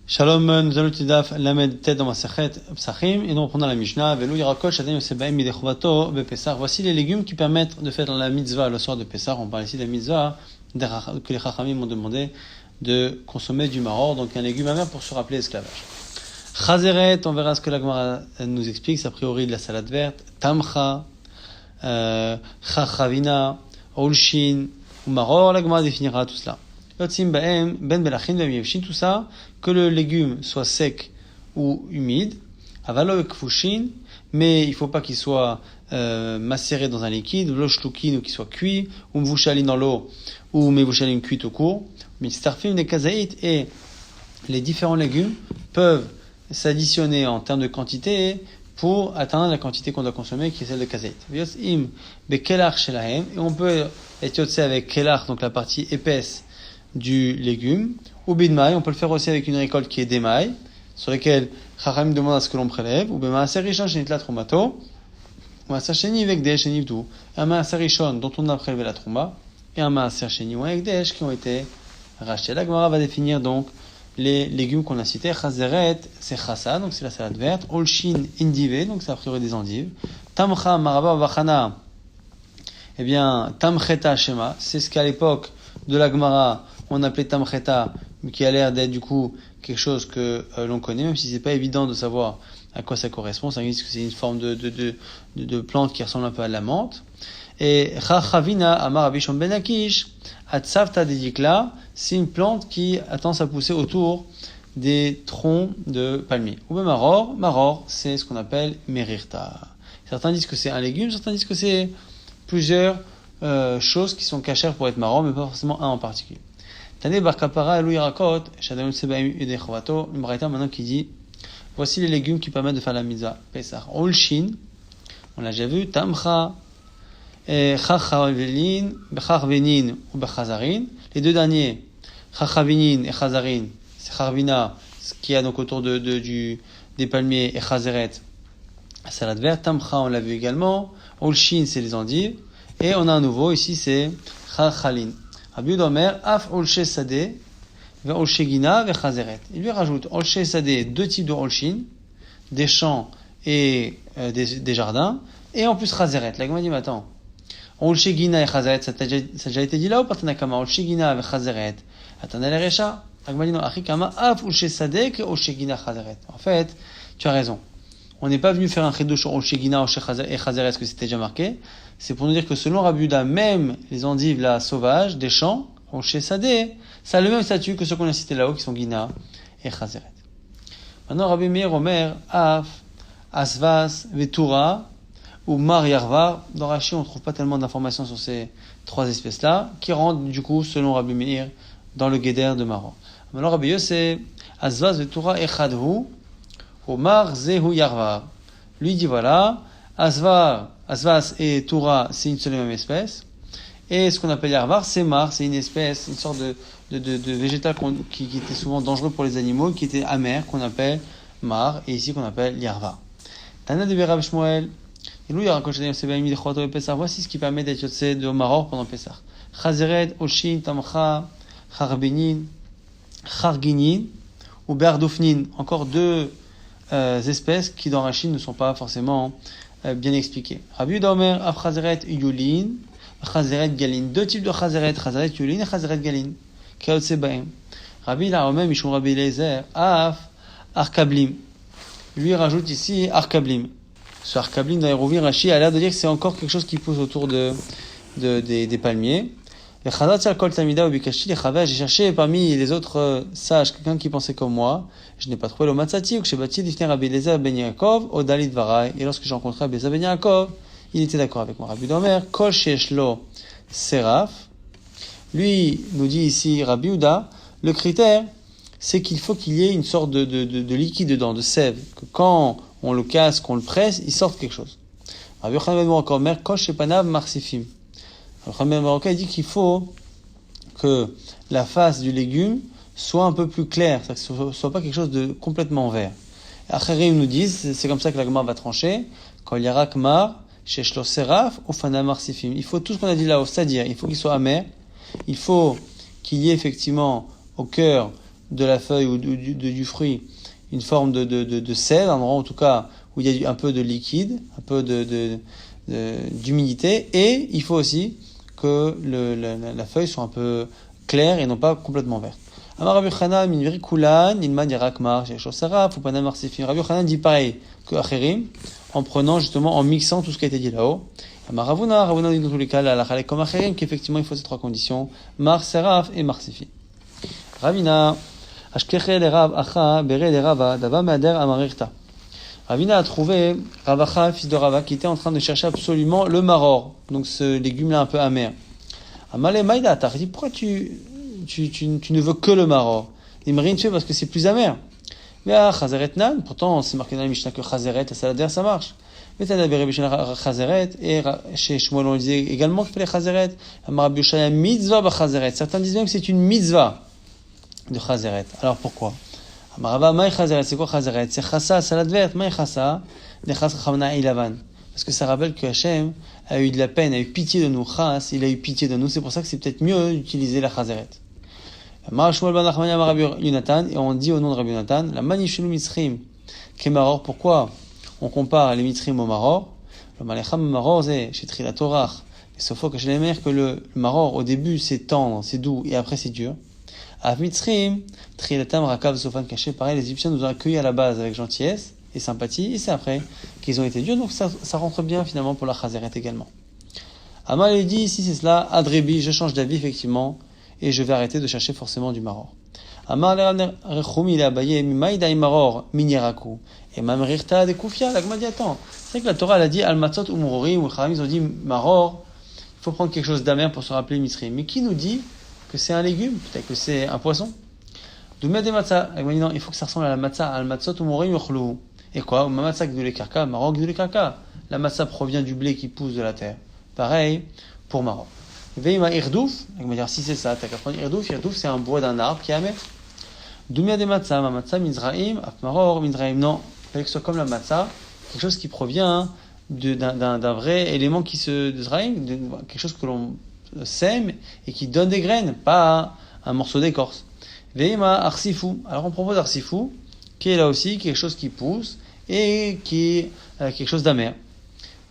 Shalom, nous allons étudier Lamed Tet dans Masechet Psachim et nous reprenons la Mishnah. Velu Yirakot Shadayim Yosebaim Midechovato Bepesach. Voici les légumes qui permettent de faire la mitzvah le soir de Pessah. On parle ici de la mitzvah que les Chachamim m'ont demandé de consommer du maror, donc un légume amer pour se rappeler l'esclavage. Chazeret, on verra ce que la Gemara nous explique, c'est a priori de la salade verte. Tamcha, Chachavina, Olshin ou maror, la Gemara définira tout cela. Ben belachin ben tout ça, que le légume soit sec ou humide, avalo kfushin, mais il faut pas qu'il soit macéré dans un liquide, vloshlukin ou qu'il soit cuit, ou mvushalin dans l'eau, ou mevushalin cuit au court, mitztarfim des kazaït, et les différents légumes peuvent s'additionner en termes de quantité pour atteindre la quantité qu'on doit consommer, qui est celle de kazaït. Yosim bekelach shelahem, et on peut être yotsé avec kelach, donc la partie épaisse du légume, ou bidmaï, on peut le faire aussi avec une récolte qui est d'émail, sur laquelle Chachamim demande à ce que l'on prélève, ou bemaaser rishon shenitla trumato, ou maaser sheni vekdesh shenivdu, un maaser rishon dont on a prélevé la trouma, et un maaser sheni ou un vekdesh qui ont été rachetés. La Gemara va définir donc les légumes qu'on a cités. Chazeret, c'est chassa, donc c'est la salade verte. Olshin, indive, donc c'est a priori des endives. Tamcha, maraba, vachana, eh bien, tamcheta, shema, c'est ce qu'à l'époque de la Gemara on appelait tamcheta, qui a l'air d'être du coup quelque chose que l'on connaît, même si c'est pas évident de savoir à quoi ça correspond. Ça existe que c'est une forme de plante qui ressemble un peu à la menthe. Et chachavina amar abishon ben akish atzavta dedikla, c'est une plante qui a tendance à pousser autour des troncs de palmiers. Ou bien maror, c'est ce qu'on appelle merirta. Certains disent que c'est un légume, certains disent que c'est plusieurs choses qui sont cachères pour être maror, mais pas forcément un en particulier. Tane bar kapara elu yirakot shadayim sebaim yudechovato, une braïta maintenant qui dit voici les légumes qui permettent de faire la mitzvah Pesach. Olshin, on l'a déjà vu, tamcha, chachavinin, becharvenin ou bechazarin. Les deux derniers, chachavinin et chazarin, c'est charvina, ce qu'il y a donc autour des palmiers, et chazeret, salade verte. Tamcha, on l'a vu également. Olshin, c'est les endives. Et on a un nouveau ici, c'est chachalin. Rabbi Omer, af olshe sadeh, ve olshe gina, ve chazeret. Il lui rajoute olshe sadeh, deux types de olshin, des champs et des jardins, et en plus chazeret. La Gemara dit, mais attends, olshe gina et chazeret, ça a déjà été dit là ou pas tanakama? Olshe gina ve chazeret, atana le recha. La Gemara dit, non, achikama, af olshe sadeh, que olshe gina chazeret. En fait, tu as raison. On n'est pas venu faire un chidouche sur olshe gina et chazeret, ce que c'était déjà marqué. C'est pour nous dire que selon Rabbi Yehuda, même les endives là sauvages des champs, olshe sadeh, ça a le même statut que ceux qu'on a cités là-haut, qui sont gina et chazeret. Maintenant, Rabbi Meir Omer, af, asvas, vetura, ou mar yarvar. Dans Rashi, on ne trouve pas tellement d'informations sur ces trois espèces-là, qui rentrent du coup, selon Rabbi Meir, dans le guéder de Maron. Maintenant, Rabbi Yosef, asvas, vetura, echadhu, ou mar zehu yarvar. Lui dit voilà, asvas et Toura, c'est une seule et même espèce. Et ce qu'on appelle Yarvar, c'est mar, c'est une espèce, une sorte de végétal qui était souvent dangereux pour les animaux, qui était amer, qu'on appelle mar, et ici qu'on appelle Yarvar. Tana de Rav Shmuel, voici ce qui permet d'être yotsé de maror pendant Pessah. Chazeret, Oshin, Tamcha, Charbinin, Charginin, ou Berdofnin, encore deux espèces qui dans Rashi ne sont pas forcément bien expliquées. Rabbi Yehuda Omer, af chazeret yulin, chazeret galin. Deux types de chazeret yulin et chazeret galin. Kayotse baem. Rabbi la Omer, Mishum Rabbi Eliezer, af arkablim. Lui rajoute ici arkablim. Ce arkablim dans Hérouvin, Rashi a l'air de dire que c'est encore quelque chose qui pousse autour des palmiers. J'ai cherché parmi les autres sages quelqu'un qui pensait comme moi. Je n'ai pas trouvé le matzati ou que j'ai bâti d'ifner Rabbi Eliezer ben Yaakov au Dalit Varai. Et lorsque j'ai rencontré Rabbi Eliezer ben Yaakov, il était d'accord avec moi. Rabbi Omer, Kol Sheshlo Seraf. Lui nous dit ici Rabbi Yehuda, le critère, c'est qu'il faut qu'il y ait une sorte de liquide dedans, de sève, que quand on le casse, qu'on le presse, il sorte quelque chose. Rabbi Yochanan ben Omer, Kol Shepanav Marsifim. Le Khamel Marocain dit qu'il faut que la face du légume soit un peu plus claire, que ce ne soit pas quelque chose de complètement vert. Acherim nous disent, c'est comme ça que la Gemara va trancher, quand il y a rakmar, sheshlo seraf, ou fanamar sifim. Il faut tout ce qu'on a dit là-haut, c'est-à-dire, il faut qu'il soit amer, il faut qu'il y ait effectivement au cœur de la feuille ou du fruit une forme de sel, un endroit en tout cas où il y a un peu de liquide, un peu d'humidité, et il faut aussi que la feuille soit un peu claire et non pas complètement verte. Amar Rabbi Yochanan min viri kulan ilman yarak mar sheshos saraf ou panam marsifim. Rabbi Yochanan dit pareil que Acherim, en prenant justement, en mixant tout ce qui a été dit là-haut. Amar Ravuna dit dans tous les cas, la halakha comme Acherim, qu'effectivement il faut ces trois conditions, mar seraf et marsifim. Ravina, ashkeche le Rav Acha bere le Rava dava mader amarirta. Ravina a trouvé Rav Acha, fils de Rava, qui était en train de chercher absolument le maror, donc ce légume-là un peu amer. Amale maïda atar, il dit pourquoi tu ne veux que le maror? Il me rien fait parce que c'est plus amer. Mais ah, chazeret nan, pourtant c'est marqué dans la Mishnah que chazeret, la salade ça marche. Mais t'as d'abord Mishnah chazeret, et chez Shmuel on disait également qu'il fallait chazeret. Amar Rabbi Yoshaya mitzvah ba chazeret. Certains disent même que c'est une mitzvah de chazeret. Alors pourquoi? Amar Rava maï chazeret, c'est quoi chazeret? C'est chassa, salade verte, maï chassa, nechas chamna ilavan. Parce que ça rappelle que Hachem a eu de la peine, a eu pitié de nous, chas, il a eu pitié de nous, c'est pour ça que c'est peut-être mieux d'utiliser la chazeret. Et on dit au nom de Rabbi Yonatan, la manishulu mitzrim, kemaror, pourquoi on compare les mitzrim au maror? Le malecham maror, c'est chez Trilatorach, et sauf que chez les mères que le maror, au début, c'est tendre, c'est doux, et après c'est dur. À mitzrim, trilatam rakav sofan caché, pareil, les Égyptiens nous ont accueillis à la base avec gentillesse et sympathie, et c'est après qu'ils ont été durs, donc ça rentre bien finalement pour la chazeret également. Amal dit, si c'est cela, adrebi, je change d'avis effectivement, et je vais arrêter de chercher forcément du maror. Amar rechumi il est abayé, mimaïda maror, minyeraku, et mamrirta de kufia, la gma dit, attends, c'est vrai que la Torah elle a dit, al-matzot ou murorim, ou charam, ils ont dit, maror, il faut prendre quelque chose d'amer pour se rappeler mitzrim. Mais qui nous dit que c'est un légume? Peut-être que c'est un poisson. Doumia de matzah, la gma dit, non, il faut que ça ressemble à la matzah, al-matzot ou murorim, yochlu. Et quoi? Ma matzah gdule karka, maror gdule karka. La matzah provient du blé qui pousse de la terre. Pareil pour maror. Veima irdouf, on va dire si c'est ça, t'as qu'à prendre irdouf. Irdouf c'est un bois d'un arbre qui est amer. Doumia de matzah, ma matzah mizraim, afmaror mizraim. Non, il fallait que ce soit comme la matzah, quelque chose qui provient d'un vrai élément qui se zraim, quelque chose que l'on sème et qui donne des graines, pas un morceau d'écorce. Veima arsifou. Alors on propose arsifou, qui est là aussi quelque chose qui pousse et qui est quelque chose d'amer.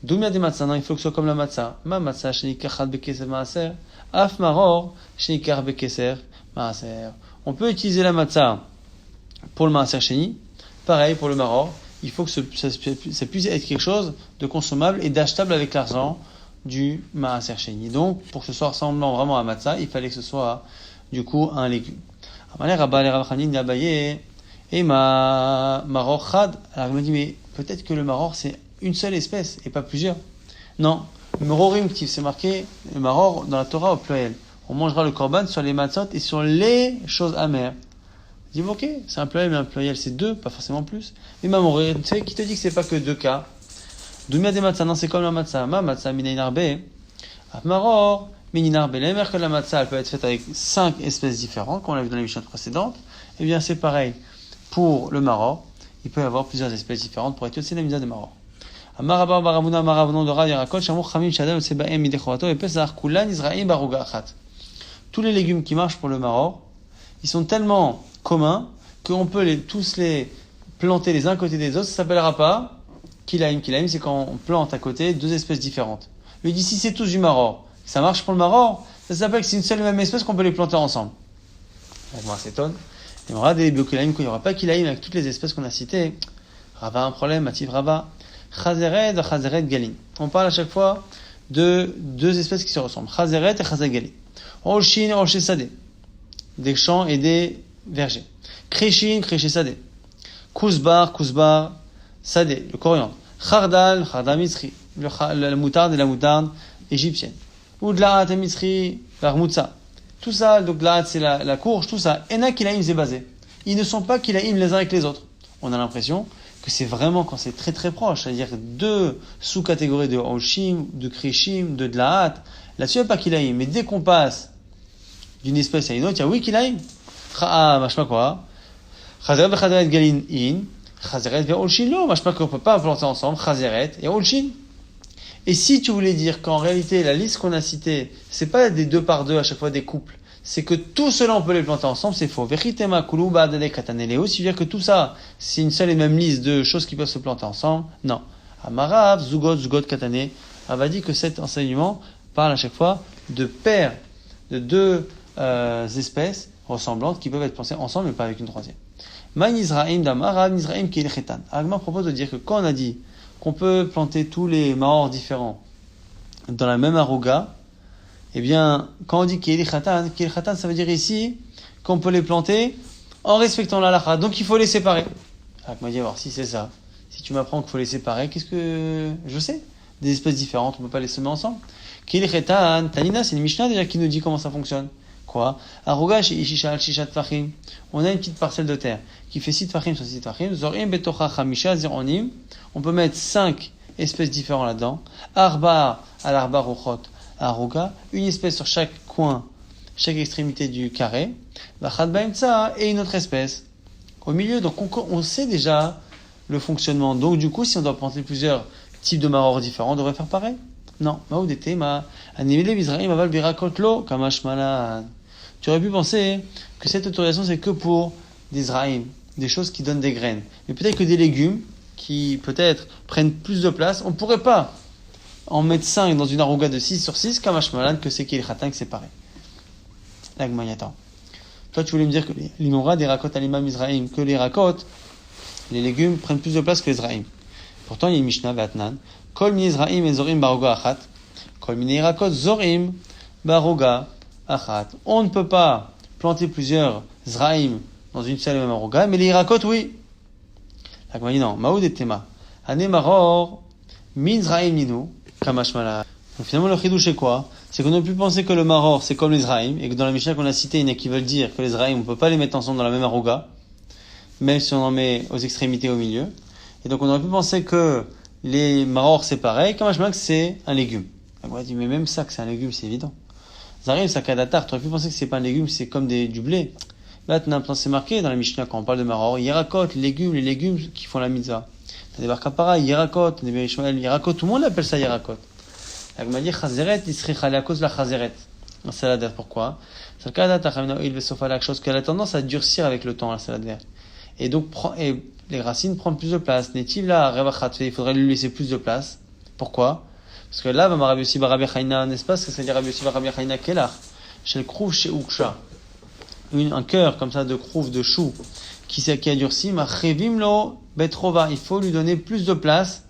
Doumia de matzah, non, il faut que ce soit comme la matzah. Ma matzah, shenikachad bekeser maaser. Af maror, shenikach bekeser maaser. On peut utiliser la matzah pour le maaser sheni. Pareil pour le maror. Il faut que ça puisse être quelque chose de consommable et d'achetable avec l'argent du maaser sheni. Donc, pour que ce soit ressemblant vraiment à matzah, il fallait que ce soit, du coup, un légume. Amalé rabba le Rav Chanin d'abaye. Et maror chad. Alors, il me dit, mais peut-être que le maror, c'est une seule espèce et pas plusieurs. Non, Merorim, c'est marqué le maror dans la Torah au pluriel. On mangera le korban sur les matzot et sur les choses amères. Je dis ok, c'est un pluriel, mais un pluriel c'est deux, pas forcément plus. Mais Mamorim, tu sais, qui te dit que c'est pas que deux cas? Doumia des matzah, non, c'est comme la matzah. Ma matzah mineinarbe, maror mininarbe. La même que la matzah, elle peut être faite avec 5 espèces différentes, comme on l'a vu dans les missions précédentes. Eh bien, c'est pareil pour le maror. Il peut y avoir plusieurs espèces différentes pour être aussi la misa de maror. Tous les légumes qui marchent pour le maror, ils sont tellement communs qu'on peut tous les planter les uns à côté des autres. Ça s'appellera pas kilaim. Kilaim, c'est quand on plante à côté deux espèces différentes. Lui dit si c'est tous du maror, ça marche pour le maror, ça s'appelle que c'est une seule et même espèce qu'on peut les planter ensemble. On s'étonne. Il y aura des biokilaim, il n'y aura pas kilaim avec toutes les espèces qu'on a citées. Rava a un problème, Mativ Rava. Chazeret et Chazeret Galin. On parle à chaque fois de deux espèces qui se ressemblent. Chazeret et Chazeret Galin. Olshin et Olshe Sadeh. Des champs et des vergers. Krishin, Krishe Sadeh. Kousbar, Kousbar, Sadeh. Le coriandre. Chardal, Chardal Mitzri. La moutarde et la moutarde égyptienne. Ou Dlaat et Mitzri, l'Armoutsa. Tout ça, donc Dlaat c'est la courge, tout ça. Ena Kilaim c'est basé. Ils ne sont pas Kilaim les uns avec les autres. On a l'impression que c'est vraiment quand c'est très très proche, c'est-à-dire deux sous-catégories de Olshim, de Krishim, de Dlaat. Là-dessus, il n'y a pas Kilaim. Mais dès qu'on passe d'une espèce à une autre, il y a oui Kilaim. Machma quoi? Chazeret et Chazeret Galin in. Chazeret et Olshin lo. Machma qu'on ne peut pas planter ensemble. Chazeret et Olshin. Et si tu voulais dire qu'en réalité, la liste qu'on a citée, c'est pas des deux par deux à chaque fois des couples. c'est que tout cela on peut les planter ensemble, c'est faux. Veritema kuluba dele kataneleo, si veut dire que tout ça, c'est une seule et même liste de choses qui peuvent se planter ensemble. Non. Amarav, zugot, katane. Rav a dit que cet enseignement parle à chaque fois de paires, de deux espèces ressemblantes qui peuvent être plantées ensemble, mais pas avec une troisième. Ma Nizraim d'Amarav, Nizraim ki chetan. Agma propose de dire que quand on a dit qu'on peut planter tous les maors différents dans la même aruga, eh bien, quand on dit Kieli Khatan, ça veut dire ici qu'on peut les planter en respectant la halakha. Donc il faut les séparer. Alors, moi, dit, alors, si c'est ça, si tu m'apprends qu'il faut les séparer, qu'est-ce que je sais? Des espèces différentes, on ne peut pas les semer ensemble. Kieli Khatan, Tanina, c'est une Mishnah déjà qui nous dit comment ça fonctionne. Quoi? Aruga chez Ishisha al-Shishat Fahim. On a une petite parcelle de terre qui fait 6 Fahim sur 6 Fahim. Zorim betocha chamisha zironim. On peut mettre 5 espèces différentes là-dedans. Arba al-arba ruchot. Aruga, une espèce sur chaque coin, chaque extrémité du carré, et une autre espèce au milieu. Donc on sait déjà le fonctionnement. Donc du coup, si on doit planter plusieurs types de marors différents, on devrait faire pareil. Non. Tu aurais pu penser que cette autorisation c'est que pour des zraïm, des choses qui donnent des graines. Mais peut-être que des légumes qui peut-être prennent plus de place, on ne pourrait pas en mettre 5 dans une aruga de 6 sur 6, comme Hashmalan, que c'est qu'il khatan, que c'est pareil. L'agmayatan. Toi, tu voulais me dire que l'imora des rakot alima mizraim, que les rakot, les légumes, prennent plus de place que les zraim. Pourtant, il y a une Mishnah, Vatnan. Kol mini zraim et zorim baruga achat. Kol mini rakot zorim baruga achat. On ne peut pas planter plusieurs zraim dans une seule et même aruga, mais les rakot, oui. L'agmayatan. Maoud et tema. Ane maror, min zraim ninu. Donc finalement le chidouche c'est quoi? C'est qu'on a pu penser que le maror c'est comme les zraïm, et que dans la Mishnah qu'on a cité, il y en a qui veulent dire que les zraïm on peut pas les mettre ensemble dans la même aruga, même si on en met aux extrémités au milieu. Et donc on aurait pu penser que les maror c'est pareil, comme que c'est un légume. On va dire mais même ça que c'est un légume c'est évident. Zraïm c'est kadatar, tu aurais pu penser que c'est pas un légume, c'est comme du blé. Maintenant c'est marqué dans la Mishnah quand on parle de maror, yirakot, les légumes qui font la mitzvah. T'as des barkapara, Yirakot, des Berishmael, Yirakot, tout le monde appelle ça Yirakot. Donc, m'a dit Chazeret, il serait chalé à cause de la Chazeret. La salade verte, pourquoi? C'est le cas d'Atachamina, il veut sauf à la chose qu'elle a tendance à durcir avec le temps, la salade verte. Et donc, les racines prennent plus de place. N'est-il là, il faudrait lui laisser plus de place. Pourquoi? Parce que là, va Rabbi Yossi bar Rabbi Chaina, n'est-ce pas? C'est-à-dire Rabbi Yossi bar Rabbi Chaina, Kelach. Chez le Krouv, chez Uksha. Un cœur, comme ça, de Krouv, de chou, qui a durci, ma chevim lo betrova. Il faut lui donner plus de place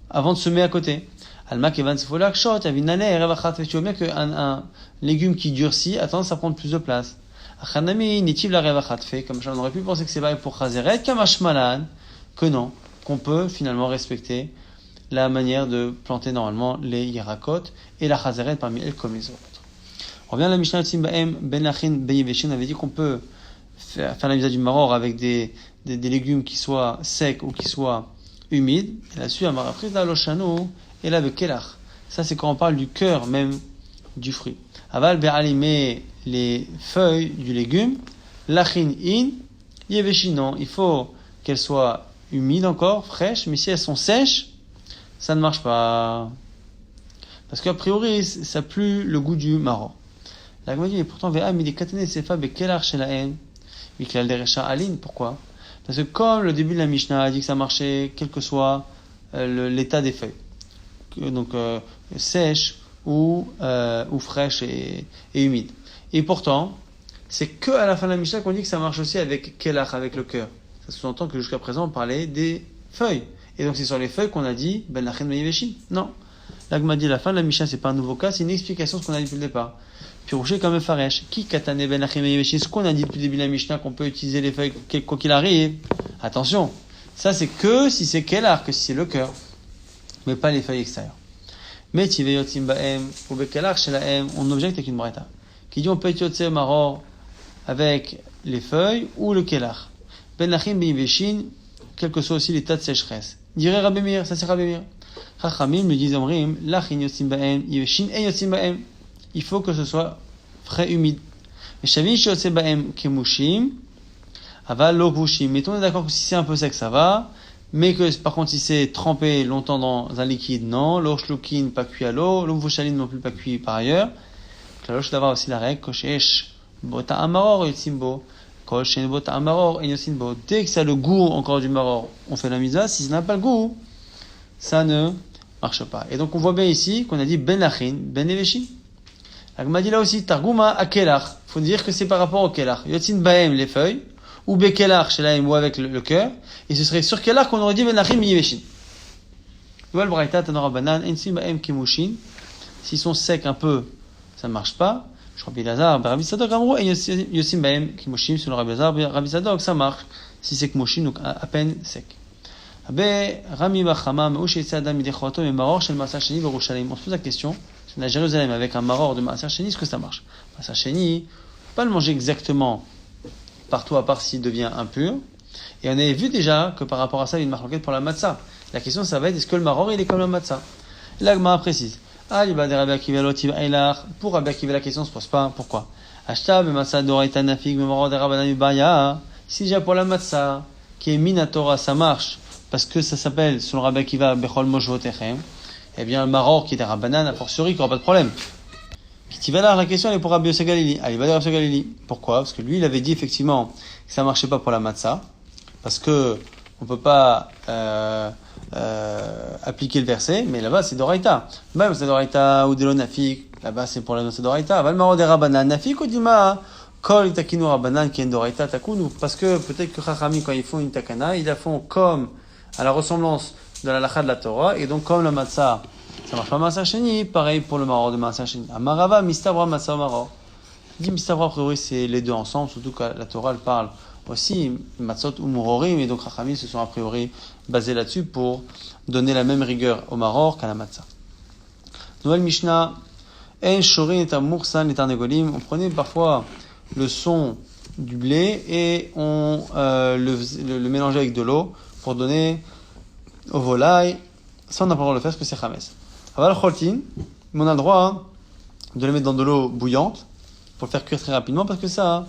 avant de semer à côté. Alma kevan sefolak shot, avinale, revachat. Tu vois bien qu'un légume qui durcit a tendance à prendre plus de place. Achanami, nitiv la revachat fait, comme on aurait pu penser que c'est pareil pour chazeret, kamashmalan, que non, qu'on peut finalement respecter la manière de planter normalement les yirakot et la chazeret parmi elles comme les autres. On revient à la Mishnah Tzimbaem, Ben Lachin, Ben Yeveshin, on avait dit qu'on peut faire la mise du maror avec des légumes qui soient secs ou qui soient humides. Et là-dessus, on a pris la lochano et là, avec kelach. Ça, c'est quand on parle du cœur même du fruit. Aval be'alimé les feuilles du légume, lachin in, yeveshin non. Il faut qu'elles soient humides encore, fraîches, mais si elles sont sèches, ça ne marche pas. Parce qu'a priori, ça pue le goût du maror. La Gemara dit, et pourtant, pourquoi? Parce que comme le début de la Mishnah a dit que ça marchait, quel que soit l'état des feuilles, donc sèches ou fraîches et humides. Et pourtant, c'est que à la fin de la Mishnah qu'on dit que ça marche aussi avec kelach, avec le cœur. Ça sous-entend que jusqu'à présent on parlait des feuilles. Et donc c'est sur les feuilles qu'on a dit ben lachin ben yeveshin. Non. La Gemara dit la fin de la Mishnah, c'est pas un nouveau cas, c'est une explication de ce qu'on a dit depuis le départ. Puis Rouché comme Faresh, qui katane ben lachin ben yeveshin, ce qu'on a dit depuis le début de la Mishnah qu'on peut utiliser les feuilles quoi qu'il arrive. Attention, ça c'est que si c'est kelach, que si c'est le cœur, mais pas les feuilles extérieures. Mais tiveyotim baem ou bekelach shelaem, on objecte avec une braïta qui dit on peut utiliser maror avec les feuilles ou le kelach. Ben lachin ben yeveshin, quel que soit aussi l'état de sécheresse. Dirait Rabbi Meir, ça c'est Rabbi Meir. Chachamim lui disent Omrim, lachin yotzim baem, yeveshin et yotzim baem. Il faut que ce soit frais, humide. Mais shavin yotzim baem kemushim, aval lo pushim. Mettons d'accord que si c'est un peu sec, ça va. Mais que par contre si c'est trempé longtemps dans un liquide, non. L'eau shlukin pas cuit à l'eau. L'eau vushalin non plus pas cuit par ailleurs. La loche d'avoir aussi la règle, koshesh Bota amaror yotzimbo. Kol shen bota amaror yotzimbo. Dès que ça a le goût encore du maror, on fait la mitzvah. Si ça n'a pas le goût, ça ne marche pas. Et donc on voit bien ici qu'on a dit ben lachin, ben leveshin. Agma dit là aussi, targuma akelach. Faut dire que c'est par rapport au kelach. Yotzin baem, les feuilles, ou bekelach, chez la ou avec le cœur. Et ce serait sur kelach qu'on aurait dit ben lachin, mi-leveshin. Voilà le braïta, tanora banan, ensim baem kimushin. S'ils sont secs un peu, ça ne marche pas. Je Rabbi Lazar, Rabbi Sadok, Amrou, et yotzin baem kimushim, selon Rabbi Lazar, Rabbi Sadok, ça marche. Si c'est kimushin, donc à peine sec. On se pose la question, si on a Jérusalem avec un maror de Maaser Sheni, est-ce que ça marche? Maaser Sheni, on peut pas le manger exactement partout à part s'il devient impur. Et on avait vu déjà que par rapport à ça, il y a une marloquette pour la matzah. La question, ça va être, est-ce que le maror, il est comme la matzah? L'agma précise. Pour Rabbi Akiva, la question ne se pose pas. Pourquoi? Si déjà pour la matzah, qui est minatora, ça marche. Parce que ça s'appelle, selon Rabbi Akiva, Bechol Moshvotechem, eh bien, le maror qui est un rabanan, a fortiori, qui n'aura pas de problème. Kitivalar, la question, elle est pour Rabbi Yosef Galili. Allez, va dire Rabbi Yosef Galili. Pourquoi? Parce que lui, il avait dit, effectivement, que ça marchait pas pour la matzah. Parce que, on peut pas, appliquer le verset, mais là-bas, c'est d'Oraita. Même, c'est d'Oraita, ou Delo Nafik. Là-bas, c'est pour la c'est d'Oraita. Va le maror des rabanan, Nafik, ou Dima, Kol itakinu rabanan, qui est d'Oraita, takunu. Parce que, peut-être que Chachami, quand ils font une takana, ils la font comme, à la ressemblance de la lacha de la Torah, et donc comme le matzah, ça marche pas Maaser Sheni, pareil pour le maror de Maaser Sheni. Amarava, mistavra, matzah, maror. Il dit mistavra, a priori, c'est les deux ensemble, surtout que la Torah, elle parle aussi, matzot ou murorim, et donc Chachamim se sont a priori basés là-dessus pour donner la même rigueur au maror qu'à la matzah. Nouvelle Mishnah, en shorin et amursan et tarnegolim. On prenait parfois le son du blé et on le mélangeait avec de l'eau pour donner aux volailles. Ça, on n'a pas le droit de le faire parce que c'est chametz. Aval choltin, mais on a le droit de le mettre dans de l'eau bouillante pour le faire cuire très rapidement parce que ça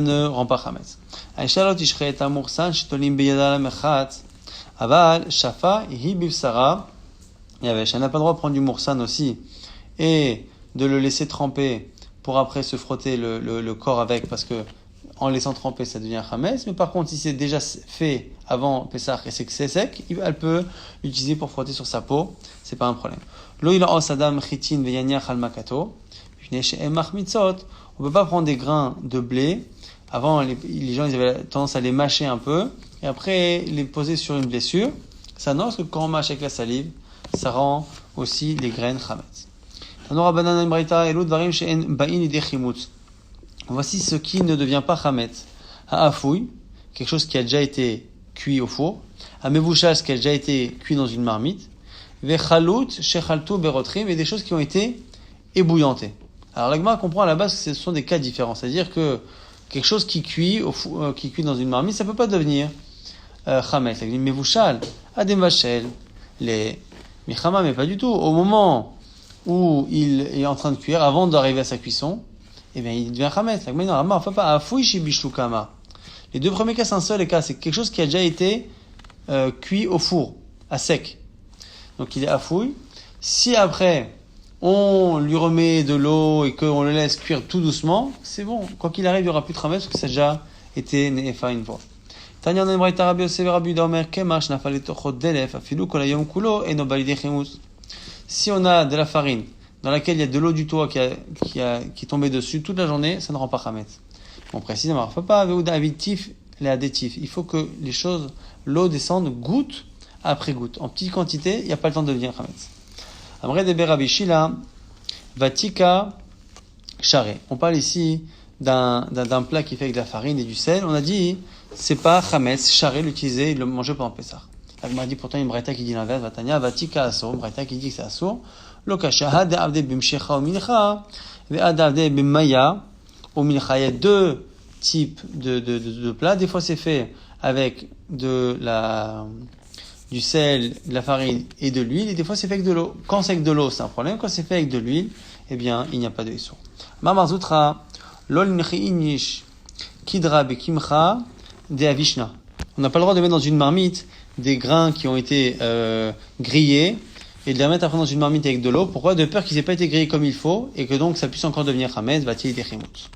ne rend pas chametz. Aishalot ishchet amursan shitolim beyada lamechat. Aval shafa hi bivsara. Yavesh. On n'a pas le droit de prendre du moursan aussi et de le laisser tremper pour après se frotter le corps avec parce que en laissant tremper, ça devient chametz. Mais par contre, si c'est déjà fait avant Pessah et c'est que c'est sec, elle peut l'utiliser pour frotter sur sa peau. C'est pas un problème. Lo ila osadam chitin veyaniach al makato. On peut pas prendre des grains de blé. Avant, les gens, ils avaient tendance à les mâcher un peu et après les poser sur une blessure. Ça non, parce que quand on mâche avec la salive, ça rend aussi les graines chametz. Tanora banana imbraita elu dvarim she'en ba'in idei chimutz. Voici ce qui ne devient pas chametz. Ha'afoui, quelque chose qui a déjà été cuit au four. Ha'mevouchal, ce qui a déjà été cuit dans une marmite. Vechalut, shechaltu berotrim, et des choses qui ont été ébouillantées. Alors l'agma comprend à la base que ce sont des cas différents. C'est-à-dire que quelque chose qui cuit qui cuit dans une marmite, ça peut pas devenir chametz. Mevouchal, ademvachel, les michama, mais pas du tout. Au moment où il est en train de cuire, avant d'arriver à sa cuisson, eh bien, il devient chametz. Mais non, on fait pas afouy chez bishlukama. Les deux premiers cas, c'est un seul cas. C'est quelque chose qui a déjà été cuit au four, à sec. Donc, il est afouy. Si après, on lui remet de l'eau et qu'on le laisse cuire tout doucement, c'est bon. Quoi qu'il arrive, il n'y aura plus de chametz parce que ça a déjà été nefa une fois. Tanya Nembraïta Rabbi Yosef Rabbi Domer Kemash Nafale Tochot Delef Afilu Kolayom Kulo et Nobalide Chemus. Si on a de la farine dans laquelle il y a de l'eau du toit qui est tombée dessus toute la journée, ça ne rend pas chametz. On précise, on ne pas les additifs. Il faut que les choses, l'eau descende goutte après goutte. En petite quantité, il n'y a pas le temps de devenir chametz. Amre de Berabi Shila, Vatika Charé. On parle ici d'un plat qui fait avec de la farine et du sel. On a dit, c'est pas chametz, charé, l'utiliser, le manger pendant Pessah. On m'a dit pourtant une braïta qui dit l'inverse, Vatania, Vatika Asur, une braïta qui dit que c'est Asur. Lokasha, Hade Avde Bimshecha ou Milcha, Hade Avde Bimmaya ou Milcha. Il y a deux types de plats. Des fois c'est fait avec du sel, de la farine et de l'huile, et des fois c'est fait avec de l'eau. Quand c'est avec de l'eau, c'est un problème. Quand c'est fait avec de l'huile, eh bien, il n'y a pas de Issour. Mamazoutra, Lol Nchiinish, Kidra Bekimcha, de Avishna. On n'a pas le droit de mettre dans une marmite des grains qui ont été grillés et de les mettre après dans une marmite avec de l'eau. Pourquoi? De peur qu'ils n'aient pas été grillés comme il faut et que donc ça puisse encore devenir chametz, vati et chimutz.